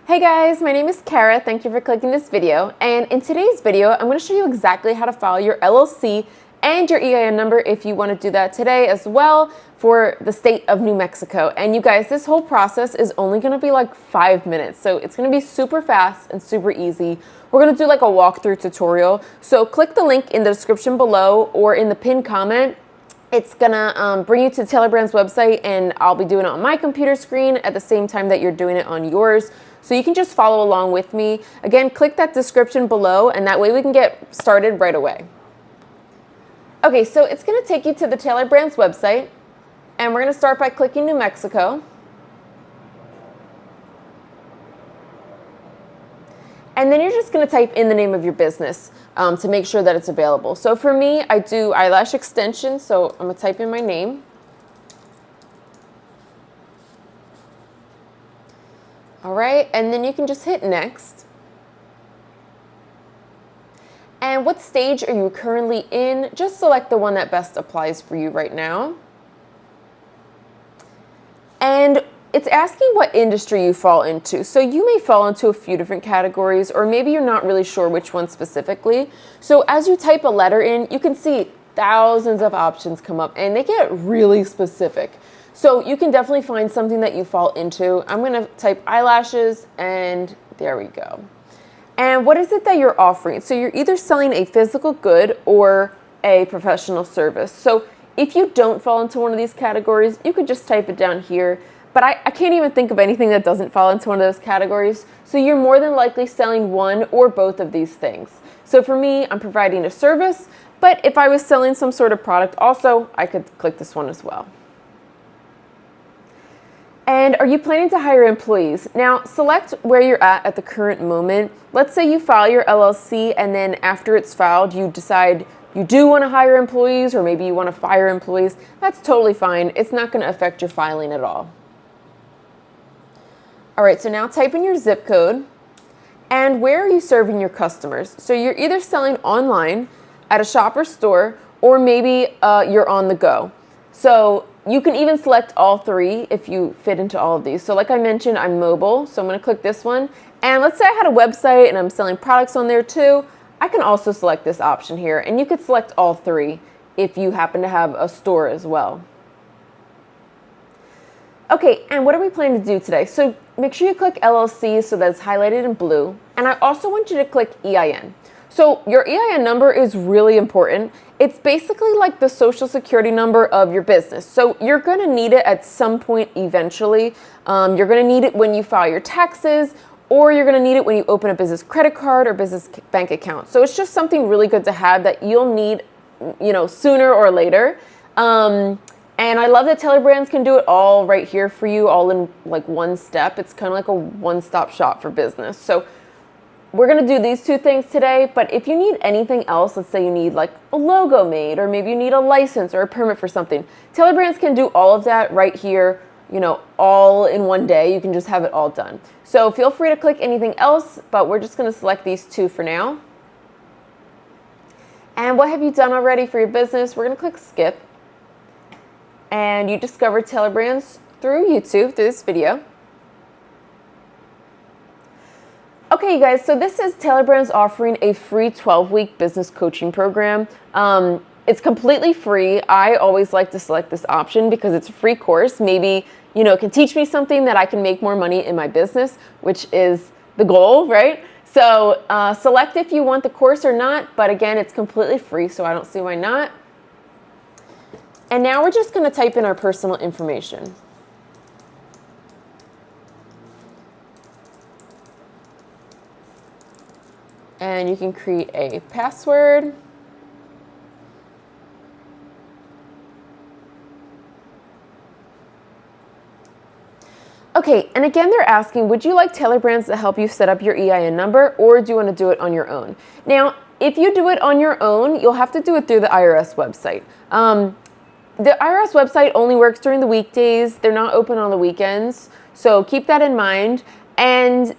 Hey guys, my name is Kara. Thank you for clicking this video. And in today's video, I'm going to show you exactly how to file your LLC and your EIN number if you want to do that today as well for the state of New Mexico. And you guys, this whole process is only going to be like 5 minutes. So it's going to be super fast and super easy. We're going to do like a walkthrough tutorial. So click the link in the description below or in the pinned comment. It's gonna bring you to Tailor Brand's website, and I'll be doing it on my computer screen at the same time that you're doing it on yours. So you can just follow along with me. Again, click that description below, and that way we can get started right away. Okay, so it's gonna take you to the Tailor Brand's website, and we're gonna start by clicking New Mexico. And then you're just going to type in the name of your business to make sure that it's available. So for me, I do eyelash extensions, so I'm going to type in my name. All right, and then you can just hit next. And what stage are you currently in? Just select the one that best applies for you right now. And it's asking what industry you fall into. So you may fall into a few different categories, or maybe you're not really sure which one specifically. So as you type a letter in, you can see thousands of options come up, and they get really specific. So you can definitely find something that you fall into. I'm gonna type eyelashes, and there we go. And what is it that you're offering? So you're either selling a physical good or a professional service. So if you don't fall into one of these categories, you could just type it down here. But I can't even think of anything that doesn't fall into one of those categories. So you're more than likely selling one or both of these things. So for me, I'm providing a service, but if I was selling some sort of product also, I could click this one as well. And are you planning to hire employees? Now, select where you're at the current moment. Let's say you file your LLC, and then after it's filed, you decide you do want to hire employees, or maybe you want to fire employees. That's totally fine. It's not going to affect your filing at all. All right, so now type in your zip code, and where are you serving your customers? So you're either selling online at a shop or store, or maybe you're on the go. So you can even select all three if you fit into all of these. So like I mentioned, I'm mobile, so I'm gonna click this one. And let's say I had a website and I'm selling products on there too. I can also select this option here, and you could select all three if you happen to have a store as well. Okay, and what are we planning to do today? So make sure you click LLC so that it's highlighted in blue. And I also want you to click EIN. So your EIN number is really important. It's basically like the social security number of your business. So you're gonna need it at some point eventually. You're gonna need it when you file your taxes, or you're gonna need it when you open a business credit card or business bank account. So it's just something really good to have that you'll need, sooner or later. And I love that Tailor Brands can do it all right here for you, all in like one step. It's kind of like a one-stop shop for business. So we're gonna do these two things today, but if you need anything else, let's say you need like a logo made, or maybe you need a license or a permit for something, Tailor Brands can do all of that right here, all in one day. You can just have it all done. So feel free to click anything else, but we're just gonna select these two for now. And what have you done already for your business? We're gonna click skip. And you discovered Tailor Brands through YouTube, through this video. Okay, you guys, so this is Tailor Brands offering a free 12-week business coaching program. It's completely free. I always like to select this option because it's a free course. Maybe, it can teach me something that I can make more money in my business, which is the goal, right? So select if you want the course or not, but again, it's completely free, so I don't see why not. And now we're just going to type in our personal information. And you can create a password. Okay, and again, they're asking, would you like Tailor Brands to help you set up your EIN number, or do you want to do it on your own? Now, if you do it on your own, you'll have to do it through the IRS website. The IRS website only works during the weekdays. They're not open on the weekends. So keep that in mind. And,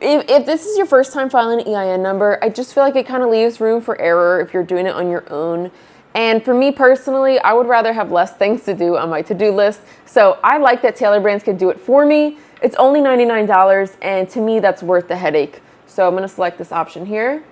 if this is your first time filing an EIN number, I just feel like it kind of leaves room for error if you're doing it on your own. And for me personally, I would rather have less things to do on my to-do list. So I like that Tailor Brands can do it for me, It's only $99, and to me, that's worth the headache. So I'm going to select this option here.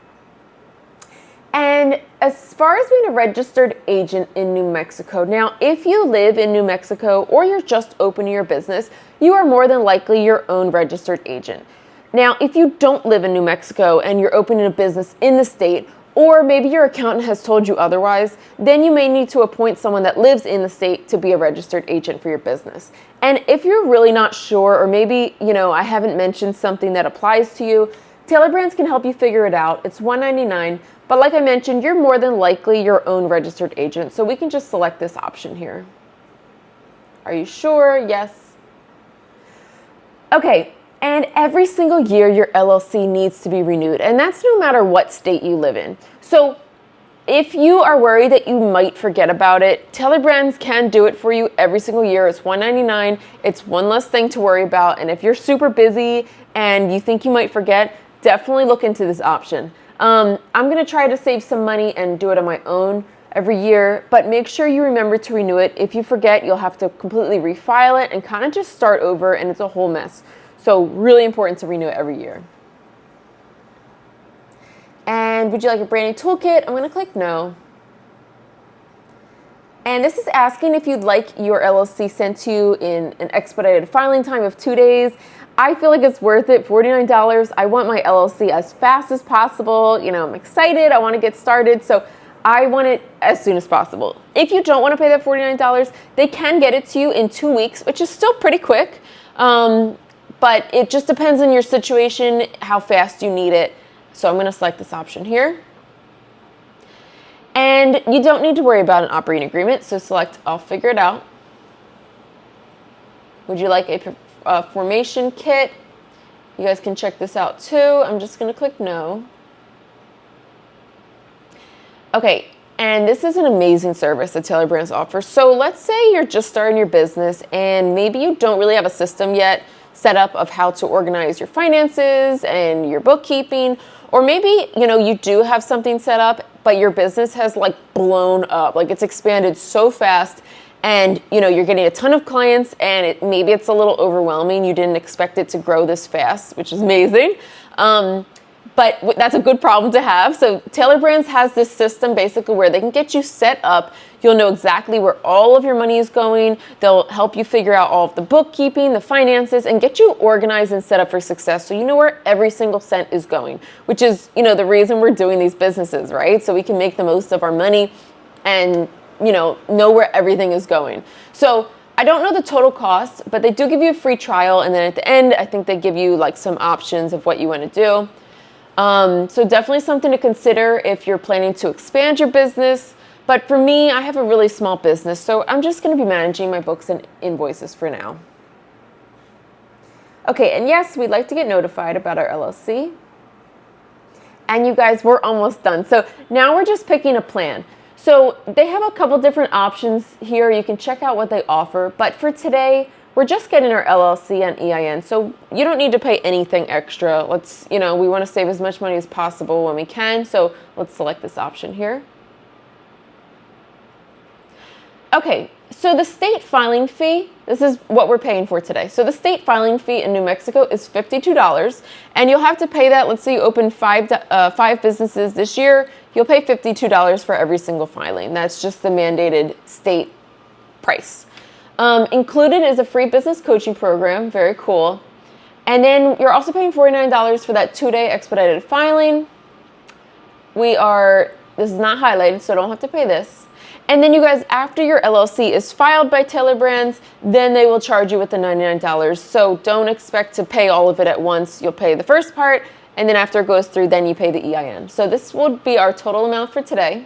And as far as being a registered agent in New Mexico, now if you live in New Mexico or you're just opening your business, you are more than likely your own registered agent. Now, if you don't live in New Mexico and you're opening a business in the state, or maybe your accountant has told you otherwise, then you may need to appoint someone that lives in the state to be a registered agent for your business. And if you're really not sure, or maybe, I haven't mentioned something that applies to you, Tailor Brands can help you figure it out. It's $199, but like I mentioned, you're more than likely your own registered agent, so we can just select this option here. Are you sure? Yes. Okay, and every single year your LLC needs to be renewed, and that's no matter what state you live in. So if you are worried that you might forget about it, Tailor Brands can do it for you every single year. It's $199. It's one less thing to worry about, and if you're super busy and you think you might forget, definitely look into this option. I'm going to try to save some money and do it on my own every year, but make sure you remember to renew it. If you forget, you'll have to completely refile it and kind of just start over, and it's a whole mess. So really important to renew it every year. And would you like a branding toolkit? I'm going to click no. And this is asking if you'd like your LLC sent to you in an expedited filing time of 2 days. I feel like it's worth it, $49. I want my LLC as fast as possible. I'm excited. I want to get started. So I want it as soon as possible. If you don't want to pay that $49, they can get it to you in 2 weeks, which is still pretty quick. But it just depends on your situation, how fast you need it. So I'm going to select this option here. And you don't need to worry about an operating agreement. So select I'll figure it out. Would you like a formation kit? You guys can check this out too. I'm just going to click no. Okay, and this is an amazing service that Tailor Brands offers. So let's say you're just starting your business and maybe you don't really have a system yet set up of how to organize your finances and your bookkeeping, or maybe you do have something set up, but your business has blown up, it's expanded so fast. And you're getting a ton of clients, and maybe it's a little overwhelming. You didn't expect it to grow this fast, which is amazing. But that's a good problem to have. So Tailor Brands has this system basically where they can get you set up. You'll know exactly where all of your money is going. They'll help you figure out all of the bookkeeping, the finances, and get you organized and set up for success. So you know where every single cent is going, which is the reason we're doing these businesses, right? So we can make the most of our money and know where everything is going. So I don't know the total cost, but they do give you a free trial. And then at the end, I think they give you some options of what you want to do. So definitely something to consider if you're planning to expand your business. But for me, I have a really small business, so I'm just going to be managing my books and invoices for now. Okay, and yes, we'd like to get notified about our LLC. And you guys, we're almost done. So now we're just picking a plan. So they have a couple different options here. You can check out what they offer. But for today, we're just getting our LLC and EIN. So you don't need to pay anything extra. We want to save as much money as possible when we can. So let's select this option here. Okay, so the state filing fee, this is what we're paying for today. So the state filing fee in New Mexico is $52, and you'll have to pay that. Let's say you open five businesses this year, you'll pay $52 for every single filing. That's just the mandated state price. Included is a free business coaching program, very cool. And then you're also paying $49 for that 2-day expedited filing. This is not highlighted, so don't have to pay this. And then you guys, after your LLC is filed by Tailor Brands, then they will charge you with the $99. So don't expect to pay all of it at once. You'll pay the first part, and then after it goes through, then you pay the EIN. So this would be our total amount for today.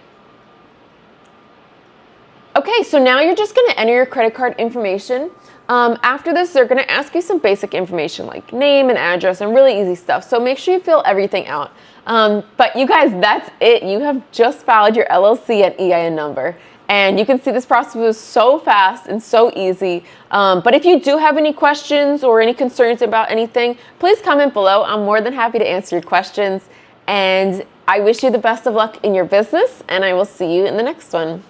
Okay, so now you're just going to enter your credit card information. After this, they're going to ask you some basic information like name and address and really easy stuff. So make sure you fill everything out. But you guys, that's it. You have just filed your LLC and EIN number. And you can see this process was so fast and so easy. But if you do have any questions or any concerns about anything, please comment below. I'm more than happy to answer your questions. And I wish you the best of luck in your business, and I will see you in the next one.